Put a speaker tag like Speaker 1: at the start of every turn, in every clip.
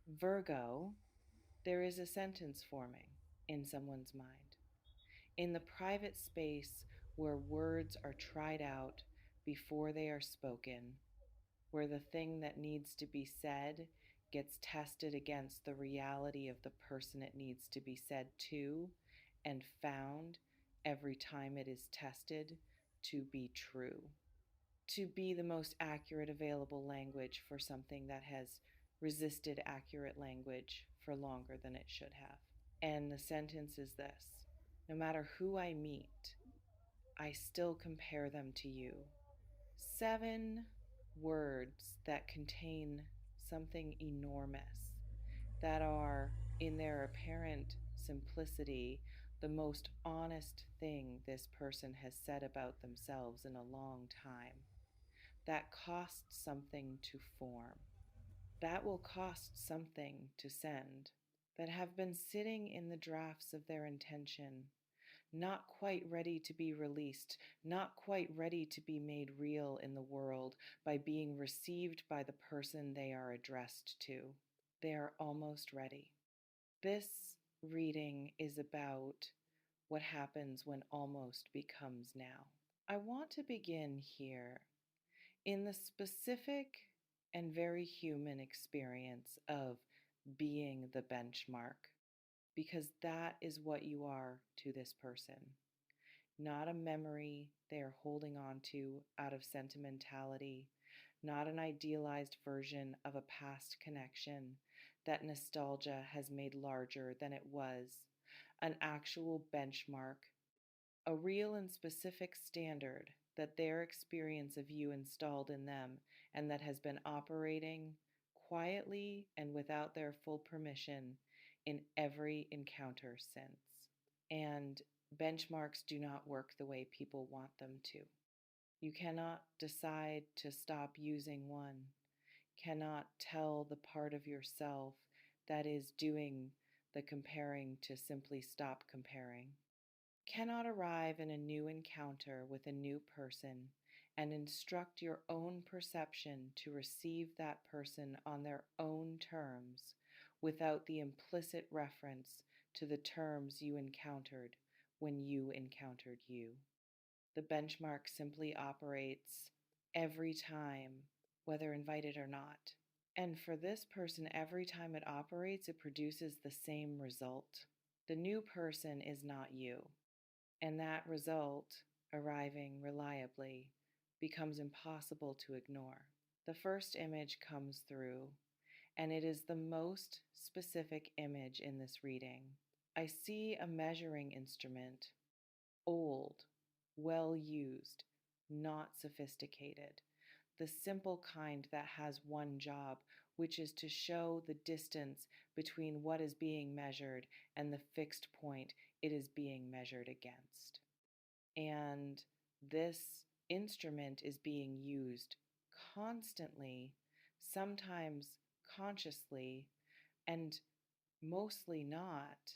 Speaker 1: Virgo, there is a sentence forming in someone's mind. In the private space where words are tried out before they are spoken, where the thing that needs to be said gets tested against the reality of the person it needs to be said to and found every time it is tested to be true, to be the most accurate available language for something that has resisted accurate language for longer than it should have. And the sentence is this: no matter who I meet, I still compare them to you. 7 words that contain something enormous, that are, in their apparent simplicity, the most honest thing this person has said about themselves in a long time, that costs something to form, that will cost something to send, that have been sitting in the drafts of their intention, not quite ready to be released, not quite ready to be made real in the world by being received by the person they are addressed to. They are almost ready. This reading is about what happens when almost becomes now. I want to begin here in the specific and very human experience of being the benchmark, because that is what you are to this person. Not a memory they are holding on to out of sentimentality, not an idealized version of a past connection that nostalgia has made larger than it was, an actual benchmark, a real and specific standard that their experience of you installed in them and that has been operating quietly and without their full permission in every encounter since. And benchmarks do not work the way people want them to. You cannot decide to stop using one, cannot tell the part of yourself that is doing the comparing to simply stop comparing, cannot arrive in a new encounter with a new person and instruct your own perception to receive that person on their own terms without the implicit reference to the terms you encountered when you encountered you. The benchmark simply operates every time, whether invited or not. And for this person, every time it operates, it produces the same result. The new person is not you. And that result, arriving reliably, becomes impossible to ignore. The first image comes through, and it is the most specific image in this reading. I see a measuring instrument, old, well used, not sophisticated, the simple kind that has one job, which is to show the distance between what is being measured and the fixed point it is being measured against. And this instrument is being used constantly, sometimes consciously, and mostly not,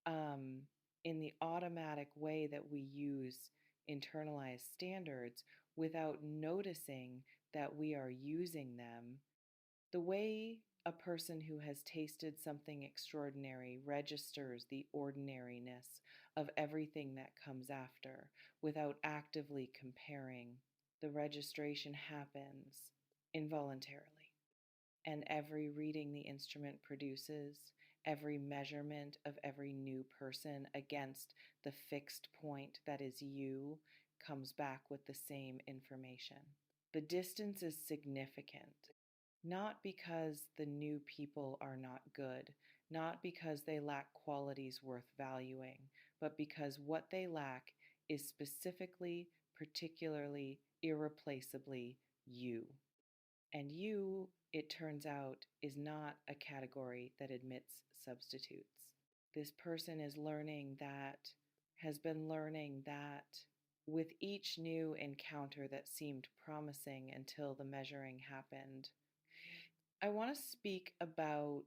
Speaker 1: um, in the automatic way that we use internalized standards without noticing that we are using them. The way a person who has tasted something extraordinary registers the ordinariness of everything that comes after without actively comparing, the registration happens involuntarily. And every reading the instrument produces, every measurement of every new person against the fixed point that is you, comes back with the same information. The distance is significant, not because the new people are not good, not because they lack qualities worth valuing, but because what they lack is specifically, particularly, irreplaceably you. And you, it turns out, is not a category that admits substitutes. This person is learning that, has been learning that with each new encounter that seemed promising until the measuring happened. I want to speak about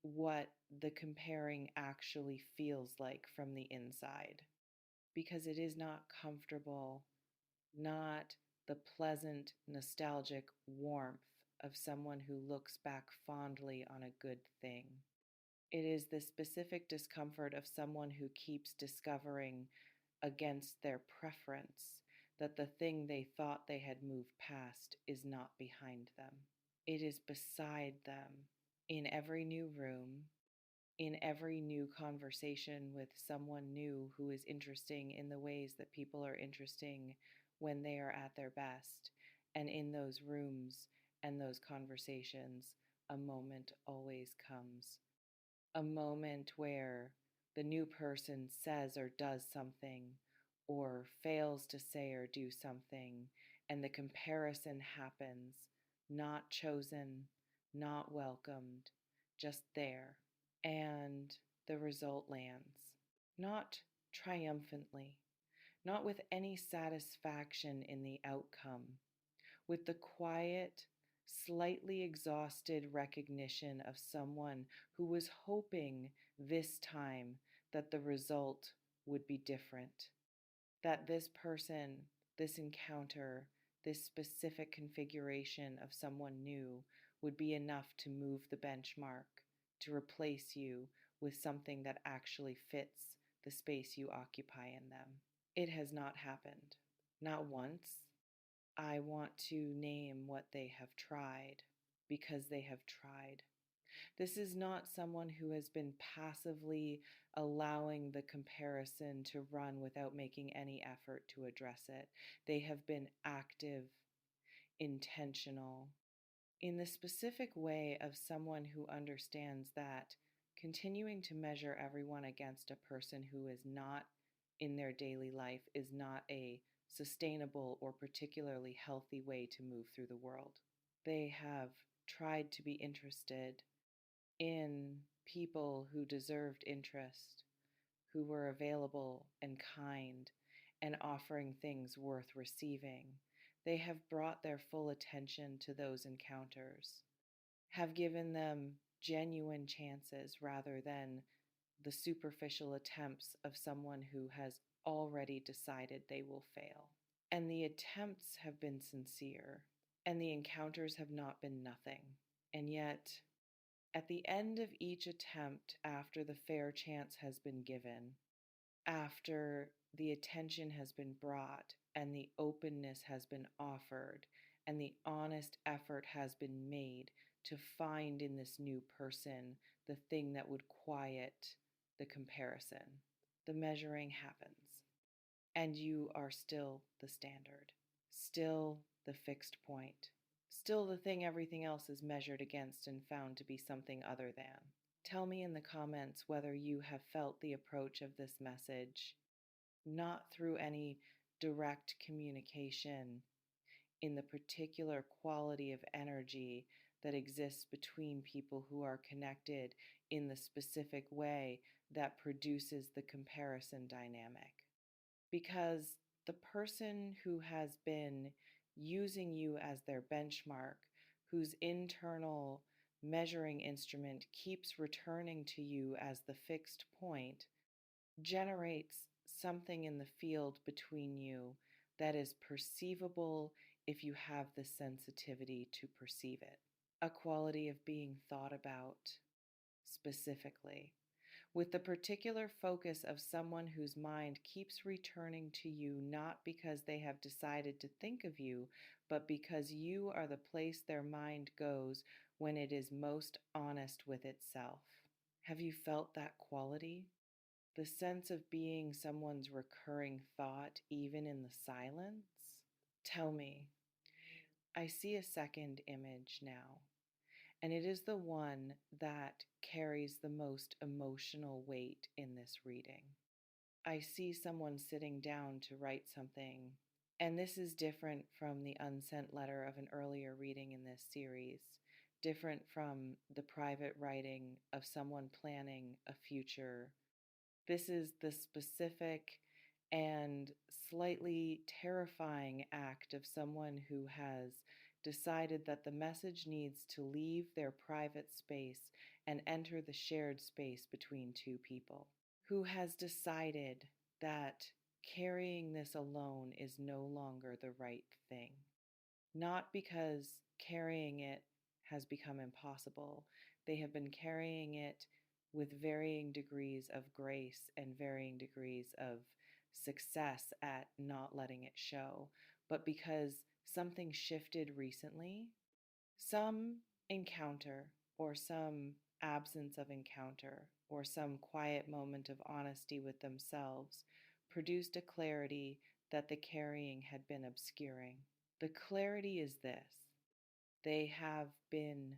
Speaker 1: what the comparing actually feels like from the inside, because it is not comfortable, not the pleasant, nostalgic warmth of someone who looks back fondly on a good thing. It is the specific discomfort of someone who keeps discovering against their preference that the thing they thought they had moved past is not behind them. It is beside them in every new room, in every new conversation with someone new who is interesting in the ways that people are interesting when they are at their best. And in those rooms and those conversations, a moment always comes. A moment where the new person says or does something, or fails to say or do something, and the comparison happens, not chosen, not welcomed, just there. And the result lands, not triumphantly, not with any satisfaction in the outcome, with the quiet, slightly exhausted recognition of someone who was hoping this time that the result would be different, that this person, this encounter, this specific configuration of someone new would be enough to move the benchmark, to replace you with something that actually fits the space you occupy in them. It has not happened. Not once. I want to name what they have tried because they have tried. This is not someone who has been passively allowing the comparison to run without making any effort to address it. They have been active, intentional, in the specific way of someone who understands that continuing to measure everyone against a person who is not in their daily life is not a sustainable or particularly healthy way to move through the world. They have tried to be interested in people who deserved interest, who were available and kind and offering things worth receiving. They have brought their full attention to those encounters, have given them genuine chances rather than the superficial attempts of someone who has already decided they will fail. And the attempts have been sincere, and the encounters have not been nothing. And yet, at the end of each attempt, after the fair chance has been given, after the attention has been brought and the openness has been offered and the honest effort has been made to find in this new person the thing that would quiet the comparison, the measuring happens, and you are still the standard, still the fixed point, still the thing everything else is measured against and found to be something other than. Tell me in the comments whether you have felt the approach of this message, not through any direct communication in the particular quality of energy that exists between people who are connected in the specific way that produces the comparison dynamic. Because the person who has been using you as their benchmark, whose internal measuring instrument keeps returning to you as the fixed point, generates something in the field between you that is perceivable if you have the sensitivity to perceive it. A quality of being thought about specifically, with the particular focus of someone whose mind keeps returning to you not because they have decided to think of you, but because you are the place their mind goes when it is most honest with itself. Have you felt that quality? The sense of being someone's recurring thought, even in the silence? Tell me. I see a second image now, and it is the one that carries the most emotional weight in this reading. I see someone sitting down to write something, and this is different from the unsent letter of an earlier reading in this series, different from the private writing of someone planning a future. This is the specific and slightly terrifying act of someone who has decided that the message needs to leave their private space and enter the shared space between two people, who has decided that carrying this alone is no longer the right thing. Not because carrying it has become impossible. They have been carrying it with varying degrees of grace and varying degrees of success at not letting it show. But because something shifted recently, some encounter or some absence of encounter or some quiet moment of honesty with themselves produced a clarity that the carrying had been obscuring. The clarity is this: they have been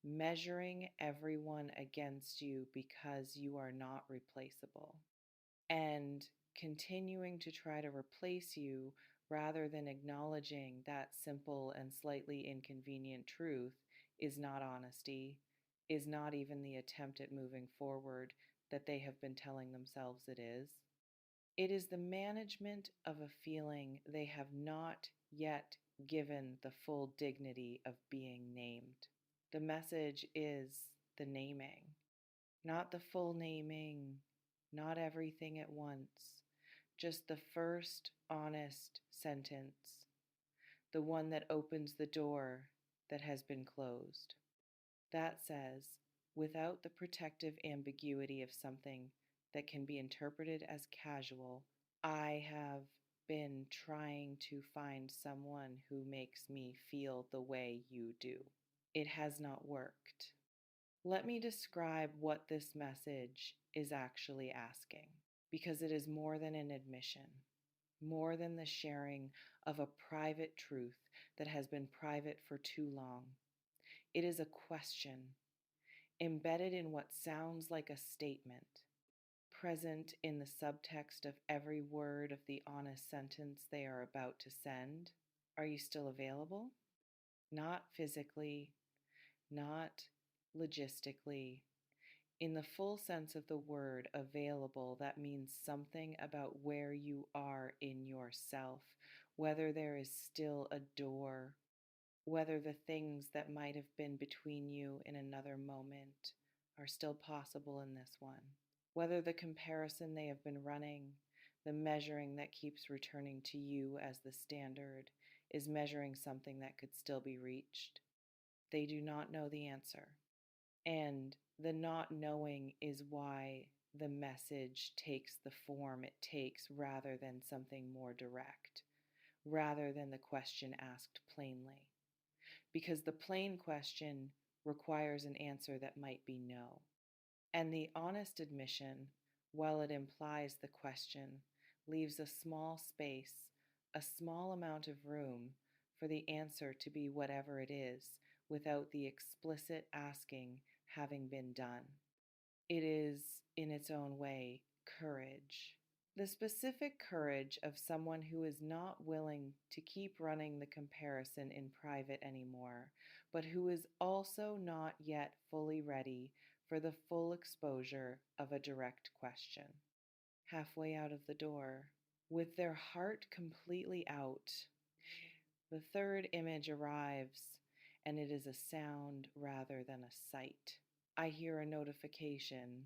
Speaker 1: measuring everyone against you because you are not replaceable, and continuing to try to replace you rather than acknowledging that simple and slightly inconvenient truth is not honesty, is not even the attempt at moving forward that they have been telling themselves it is. It is the management of a feeling they have not yet given the full dignity of being named. The message is the naming, not the full naming, not everything at once, just the first honest sentence, the one that opens the door that has been closed. That says, without the protective ambiguity of something that can be interpreted as casual, I have been trying to find someone who makes me feel the way you do. It has not worked. Let me describe what this message is actually asking, because it is more than an admission, more than the sharing of a private truth that has been private for too long. It is a question embedded in what sounds like a statement, present in the subtext of every word of the honest sentence they are about to send. Are you still available? Not physically, not logistically. In the full sense of the word available, that means something about where you are in yourself, whether there is still a door, whether the things that might have been between you in another moment are still possible in this one, whether the comparison they have been running, the measuring that keeps returning to you as the standard, is measuring something that could still be reached. They do not know the answer. And the not knowing is why the message takes the form it takes rather than something more direct, rather than the question asked plainly. Because the plain question requires an answer that might be no. And the honest admission, while it implies the question, leaves a small space, a small amount of room for the answer to be whatever it is without the explicit asking having been done. It is, in its own way, courage. The specific courage of someone who is not willing to keep running the comparison in private anymore, but who is also not yet fully ready for the full exposure of a direct question. Halfway out of the door, with their heart completely out, the third image arrives, and it is a sound rather than a sight. I hear a notification,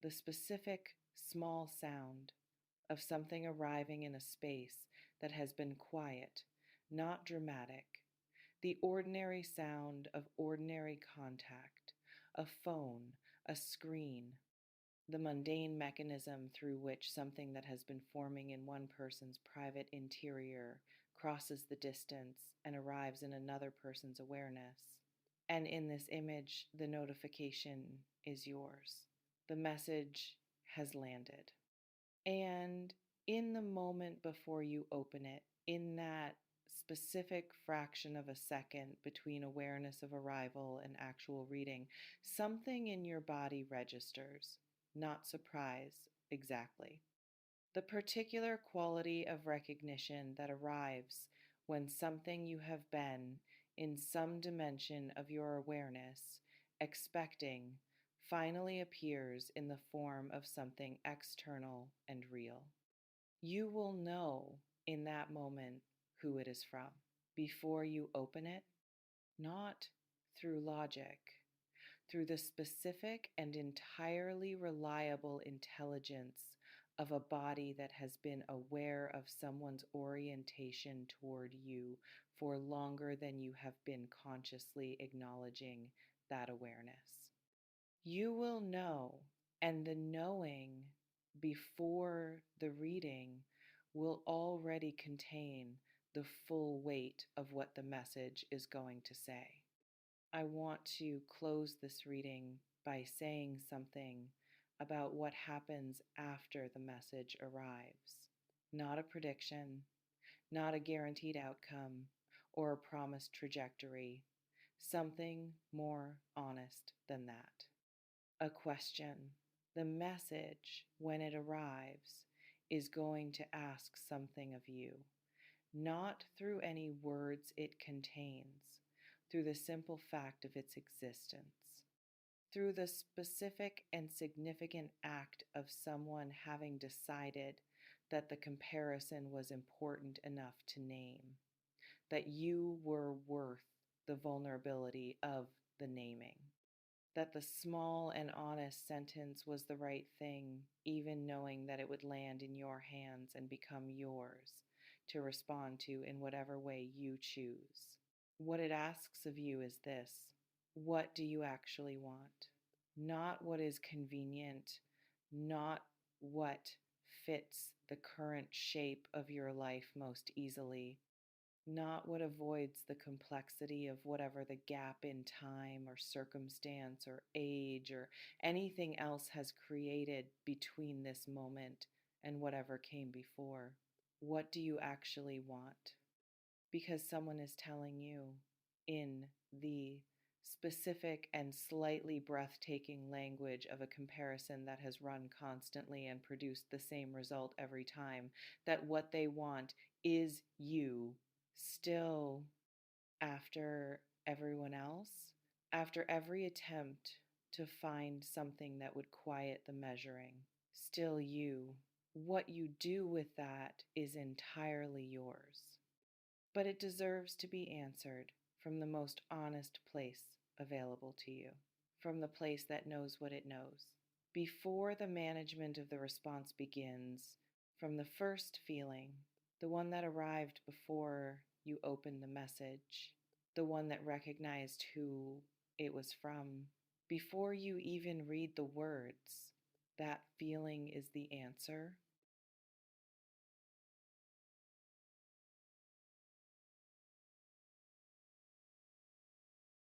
Speaker 1: the specific small sound of something arriving in a space that has been quiet, not dramatic, the ordinary sound of ordinary contact, a phone, a screen, the mundane mechanism through which something that has been forming in one person's private interior crosses the distance and arrives in another person's awareness. And in this image, the notification is yours. The message has landed. And in the moment before you open it, in that specific fraction of a second between awareness of arrival and actual reading, something in your body registers, not surprise exactly. The particular quality of recognition that arrives when something you have been in some dimension of your awareness expecting finally appears in the form of something external and real. You will know in that moment who it is from before you open it, not through logic, through the specific and entirely reliable intelligence of a body that has been aware of someone's orientation toward you for longer than you have been consciously acknowledging that awareness. You will know, and the knowing before the reading will already contain the full weight of what the message is going to say. I want to close this reading by saying something about what happens after the message arrives. Not a prediction, not a guaranteed outcome, or a promised trajectory. Something more honest than that. A question. The message, when it arrives, is going to ask something of you, not through any words it contains, through the simple fact of its existence, through the specific and significant act of someone having decided that the comparison was important enough to name, that you were worth the vulnerability of the naming, that the small and honest sentence was the right thing, even knowing that it would land in your hands and become yours to respond to in whatever way you choose. What it asks of you is this: what do you actually want? Not what is convenient, not what fits the current shape of your life most easily, not what avoids the complexity of whatever the gap in time or circumstance or age or anything else has created between this moment and whatever came before. What do you actually want? Because someone is telling you in the specific and slightly breathtaking language of a comparison that has run constantly and produced the same result every time, that what they want is you still after everyone else, after every attempt to find something that would quiet the measuring, still you. What you do with that is entirely yours. But it deserves to be answered from the most honest place available to you, from the place that knows what it knows. Before the management of the response begins, from the first feeling, the one that arrived before you opened the message, the one that recognized who it was from, before you even read the words, that feeling is the answer